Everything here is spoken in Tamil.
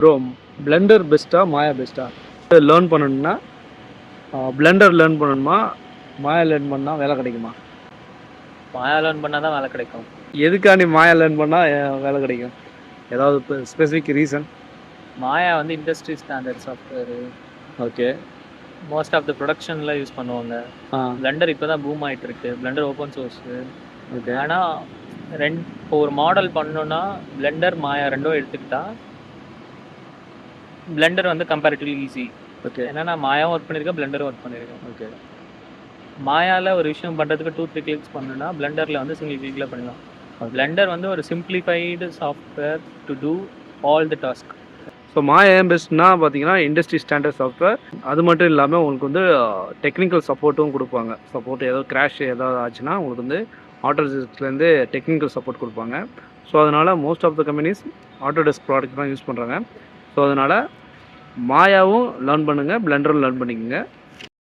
ப்ரோ பிளெண்டர் பெஸ்ட்டா மாயா பெஸ்ட்டா லேர்ன் பண்ணணும்னா பிளெண்டர் லேர்ன் பண்ணணுமா மாயா லேர்ன் பண்ணால் வேலை கிடைக்குமா? மாயா லேர்ன் பண்ணால் தான் வேலை கிடைக்கும். எதுக்காண்டி மாயா லேர்ன் பண்ணால் வேலை கிடைக்கும்? ஏதாவது இப்போ ஸ்பெசிஃபிக் ரீசன்? மாயா வந்து industry standard software. Okay. Most of the ப்ரொடக்ஷனில் யூஸ் பண்ணுவாங்க. பிளெண்டர் இப்போ தான் பூம் ஆகிட்டு இருக்கு. Blender open source. ஓகே. ஆனால் இப்போ ஒரு மாடல் பண்ணோன்னா பிளெண்டர் மாயா ரெண்டும் எடுத்துக்கிட்டா பிளெண்டர் வந்து கம்பேரிட்டிவ்லி ஈஸி. ஓகே. ஏன்னா நான் மாயாவும் ஒர்க் பண்ணியிருக்கேன், பிளெண்டரும் ஒர்க் பண்ணியிருக்கேன். ஓகே. மாயாவில் ஒரு விஷயம் பண்ணுறதுக்கு 2-3 கிளிக்ஸ் பண்ணணும்னா பிளெண்டரில் வந்து சிங்கிள் கிளிக்கில் பண்ணலாம். பிளெண்டர் வந்து ஒரு simplified software to do all the task. So Maya ஏன் பெஸ்ட்னா பார்த்தீங்கன்னா இண்டஸ்ட்ரி ஸ்டாண்டர்ட் சாஃப்ட்வேர். அது மட்டும் இல்லாமல் உங்களுக்கு வந்து டெக்னிக்கல் சப்போர்ட்டும் கொடுப்பாங்க. சப்போர்ட் ஏதோ கிராஷ் ஏதாவது ஆச்சுன்னா உங்களுக்கு வந்து ஆட்டோடெஸ்க்லேருந்து டெக்னிக்கல் சப்போர்ட் கொடுப்பாங்க. ஸோ அதனால் most of the companies Autodesk product தான் யூஸ் பண்ணுறாங்க. ஸோ அதனால் மாயாவும் லேர்ன் பண்ணுங்கள், பிளெண்டரும் லேர்ன் பண்ணிக்கோங்க.